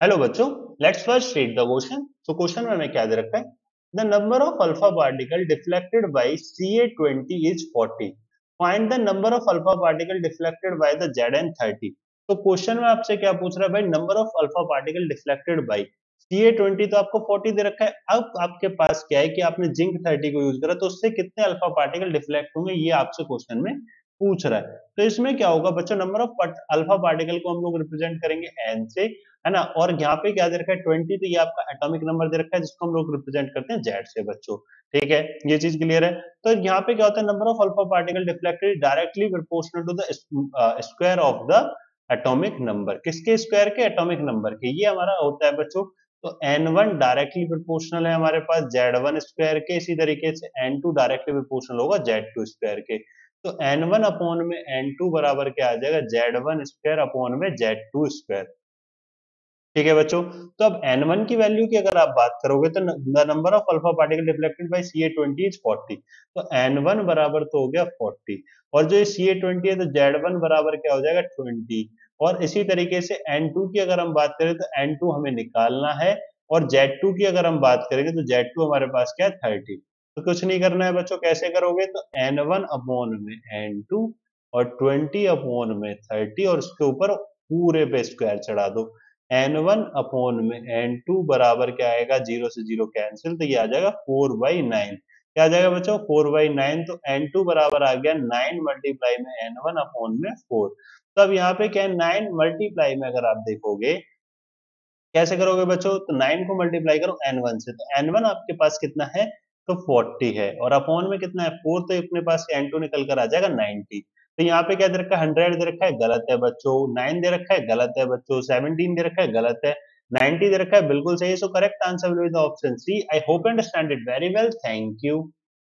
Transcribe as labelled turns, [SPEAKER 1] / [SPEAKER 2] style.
[SPEAKER 1] Hello बच्चों, let's first read the question. तो question में हमें क्या दे रखा है? The number of alpha particle deflected by Ca20 is 40। Find the number of alpha particle deflected by the Zn30। तो question में आपसे क्या पूछ रहा है भाई? Number of alpha particle deflected by Ca20 तो आपको 40 दे रखा है। अब आपके पास क्या है कि आपने जिंक 30 को यूज करा, तो उससे कितने अल्फा पार्टिकल डिफ्लेक्ट होंगे ये आपसे क्वेश्चन में पूछ रहा है। तो इसमें क्या होगा बच्चों? नंबर ऑफ अल्फा पार्टिकल को हम लोग रिप्रेजेंट करेंगे एन से, है ना। और यहाँ पे क्या दे रखा है? 20। तो ये आपका एटॉमिक नंबर दे रखा है जिसको हम लोग रिप्रेजेंट करते हैं जेड से बच्चों। ठीक है, ये चीज क्लियर है। तो यहाँ पे क्या होता है? Number of alpha particle deflected directly proportional to the square of the atomic number. किसके स्क्वायर के? एटॉमिक नंबर के। ये हमारा होता है बच्चों। तो n1 डायरेक्टली प्रोपोर्शनल है हमारे पास z1 स्क्वायर के, इसी तरीके से n2 डायरेक्टली प्रोपोर्शनल होगा z2 स्क्वायर के। तो n1 अपॉन में n2 बराबर क्या आ जाएगा? z1 स्क्वायर अपॉन में z2 स्क्वायर। ठीक है बच्चों। तो अब n1 की वैल्यू की अगर आप बात करोगे तो the number of alpha particle deflected by Ca20 is 40। तो n1 बराबर तो हो गया 40, और जो ये Ca20 है तो z1 बराबर क्या हो जाएगा? 20। और इसी तरीके से n2 की अगर हम बात करें तो n2 हमें निकालना है, और z2 की अगर हम बात करेंगे तो z2 हमारे पास क्या है? 30। तो कुछ नहीं करना है बच्चों। कैसे करोगे? तो n1 अपॉन में n2 और 20 अपॉन में 30, और उसके ऊपर पूरे पे स्क्वायर चढ़ा दो। n1 अपॉन में n2 बराबर क्या आएगा? जीरो से जीरो कैंसिल, तो ये आ जाएगा 4/9। क्या आ जाएगा बच्चों? 4/9। तो n2 बराबर आ गया 9 मल्टीप्लाई में n1 अपॉन में 4। तो अब यहाँ पे क्या है? 9 मल्टीप्लाई में अगर आप देखोगे कैसे करोगे बच्चों? तो 9 को मल्टीप्लाई करो n1 से, तो n1 आपके पास कितना है? तो 40 है, और अपॉन में कितना है? 4। तो अपने पास n2 निकल कर आ जाएगा 90। तो यहाँ पे क्या दे रखा है? 100 दे रखा है, गलत है बच्चों। 9 दे रखा है, गलत है बच्चों। 17 दे रखा है, गलत है। 90 दे रखा है, बिल्कुल सही है। So correct answer will be the option C. I hope understand it very well. Thank you.